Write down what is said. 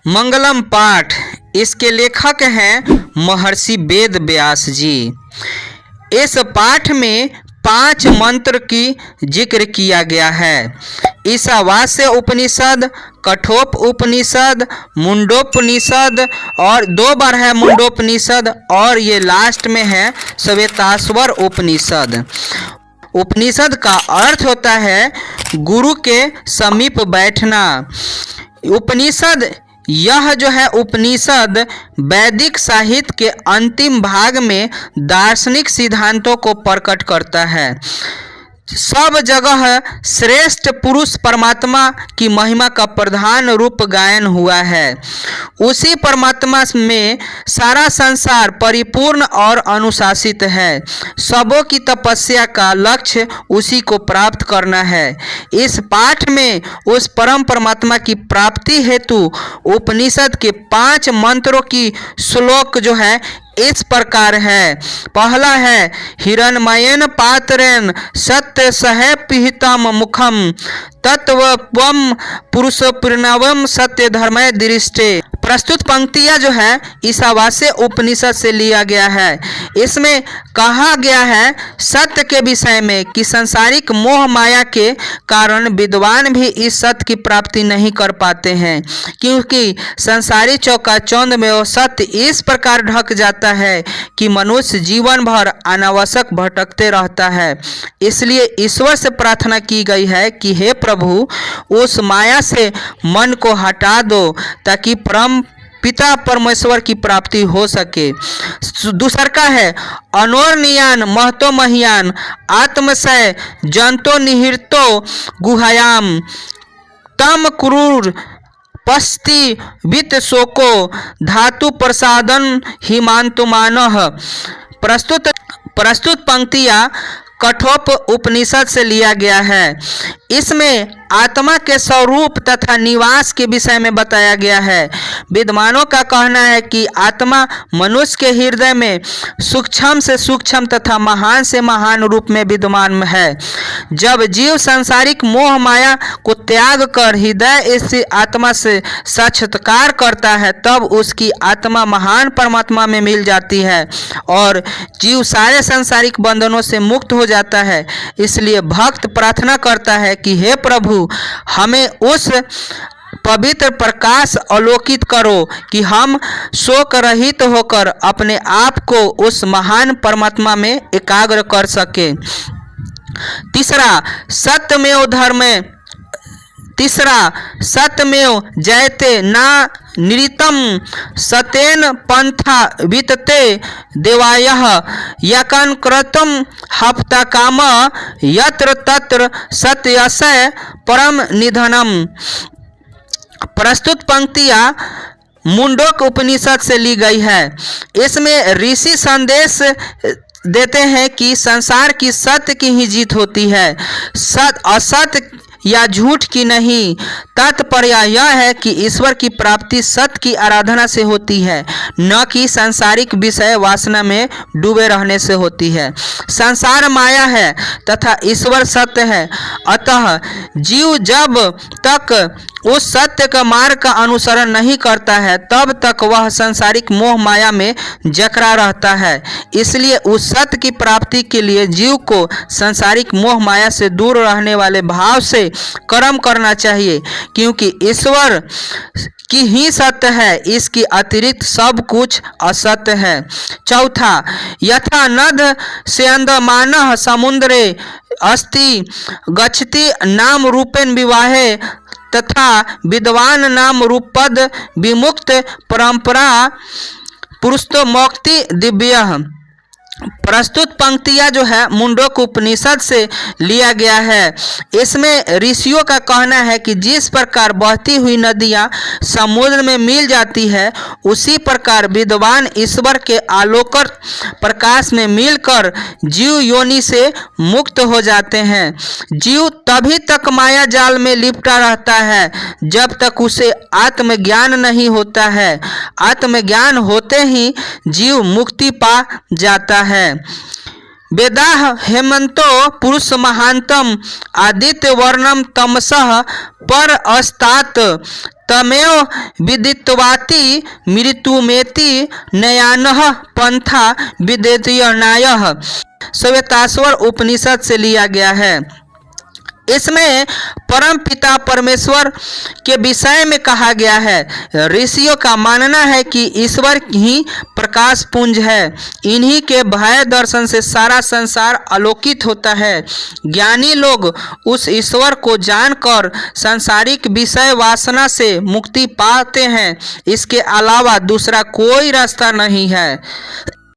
मंगलम पाठ, इसके लेखक हैं महर्षि वेद व्यास जी। इस पाठ में 5 मंत्र की जिक्र किया गया है। ईशावास्य उपनिषद, कठोप उपनिषद, मुंडोपनिषद और 2 बार है मुंडोपनिषद और ये लास्ट में है श्वेताश्वर उपनिषद। उपनिषद का अर्थ होता है गुरु के समीप बैठना। उपनिषद, यह जो है उपनिषद वैदिक साहित्य के अंतिम भाग में दार्शनिक सिद्धांतों को प्रकट करता है। सब जगह श्रेष्ठ पुरुष परमात्मा की महिमा का प्रधान रूप गायन हुआ है। उसी परमात्मा में सारा संसार परिपूर्ण और अनुशासित है। सबों की तपस्या का लक्ष्य उसी को प्राप्त करना है। इस पाठ में उस परम परमात्मा की प्राप्ति हेतु उपनिषद के 5 मंत्रों की श्लोक जो है इस प्रकार है। पहला है हिरण्मयेन पात्रेण सत्य सहे पिहितम मुखम तत्वम पुरुष प्रणवम सत्य धर्मय दृष्टे। प्रस्तुत पंक्तियां जो है ईशावास्य उपनिषद से लिया गया है। इसमें कहा गया है सत्य के विषय में कि सांसारिक मोह माया के कारण विद्वान भी इस सत्य की प्राप्ति नहीं कर पाते हैं, क्योंकि संसारी चौकाचौंध में वो सत्य इस प्रकार ढक जाता है कि मनुष्य जीवन भर अनावश्यक भटकते रहता है। इसलिए ईश्वर से प्रार्थना की गई है कि हे प्रभु, उस माया से मन को हटा दो ताकि परम पिता परमेश्वर की प्राप्ति हो सके। दूसरा का है अनोर्नियान महतो महियान आत्मसय जंतो निहितो गुहायाम तम क्रूर पस्ति वित्त शोको धातु प्रसादन हिमांतुमानः। प्रस्तुत पंक्तियां कठोप उपनिषद से लिया गया है। इसमें आत्मा के स्वरूप तथा निवास के विषय में बताया गया है। विद्वानों का कहना है कि आत्मा मनुष्य के हृदय में सूक्ष्म से सूक्ष्म तथा महान से महान रूप में विद्यमान है। जब जीव सांसारिक मोह माया को त्याग कर हृदय स्थित आत्मा से साक्षात्कार करता है, तब उसकी आत्मा महान परमात्मा में मिल जाती है और जीव सारे सांसारिक बंधनों से मुक्त हो जाता है। इसलिए भक्त प्रार्थना करता है कि हे प्रभु, हमें उस पवित्र प्रकाश अवलोकित करो कि हम शोक रहित होकर अपने आप को उस महान परमात्मा में एकाग्र कर सके। तीसरा सत्यमेव जयते ना निरितम सतेन पंथा वितते देवायः यकन कृतम हप्ता काम यत्र तत्र सत्यस्य परम निधनम। प्रस्तुत पंक्तियां मुंडोक उपनिषद से ली गई है। इसमें ऋषि संदेश देते हैं कि संसार की सत्य की ही जीत होती है, असत्य या झूठ की नहीं। तात्पर्य यह है कि ईश्वर की प्राप्ति सत्य की आराधना से होती है, न कि सांसारिक विषय वासना में डूबे रहने से होती है। संसार माया है तथा ईश्वर सत्य है। अतः जीव जब तक उस सत्य का मार्ग का अनुसरण नहीं करता है, तब तक वह सांसारिक मोह माया में जकड़ा रहता है। इसलिए उस सत्य की प्राप्ति के लिए जीव को सांसारिक मोह माया से दूर रहने वाले भाव से कर्म करना चाहिए, क्योंकि ईश्वर की ही सत्य है, इसकी अतिरिक्त सब कुछ असत्य है। चौथा, यथा नद स्यन्दमानः समुद्रे अस्ति गच्छति नाम रूपेण विवाहे तथा विद्वान नाम रूपद विमुक्त परंपरा पुरुषो मोक्ति दिव्य। प्रस्तुत पंक्तियां जो है मुंडोक उपनिषद से लिया गया है। इसमें ऋषियों का कहना है कि जिस प्रकार बहती हुई नदियां समुद्र में मिल जाती है, उसी प्रकार विद्वान ईश्वर के आलोक प्रकाश में मिलकर जीव योनि से मुक्त हो जाते हैं। जीव तभी तक माया जाल में लिपटा रहता है जब तक उसे आत्मज्ञान नहीं होता है। आत्मज्ञान होते ही जीव मुक्ति पा जाता है। वेदाः हेमंतो पुरुष महांतम आदित्य वर्णम तमसः पर अस्तात तमेव विदित्वाति मृत्युमेति नयानः पंथा विदेत्यनायः श्वेताश्वर उपनिषद से लिया गया है। इसमें परम पिता परमेश्वर के विषय में कहा गया है। ऋषियों का मानना है कि ईश्वर ही प्रकाश पुंज है। इन्हीं के भय दर्शन से सारा संसार आलोकित होता है। ज्ञानी लोग उस ईश्वर को जानकर सांसारिक विषय वासना से मुक्ति पाते हैं। इसके अलावा दूसरा कोई रास्ता नहीं है।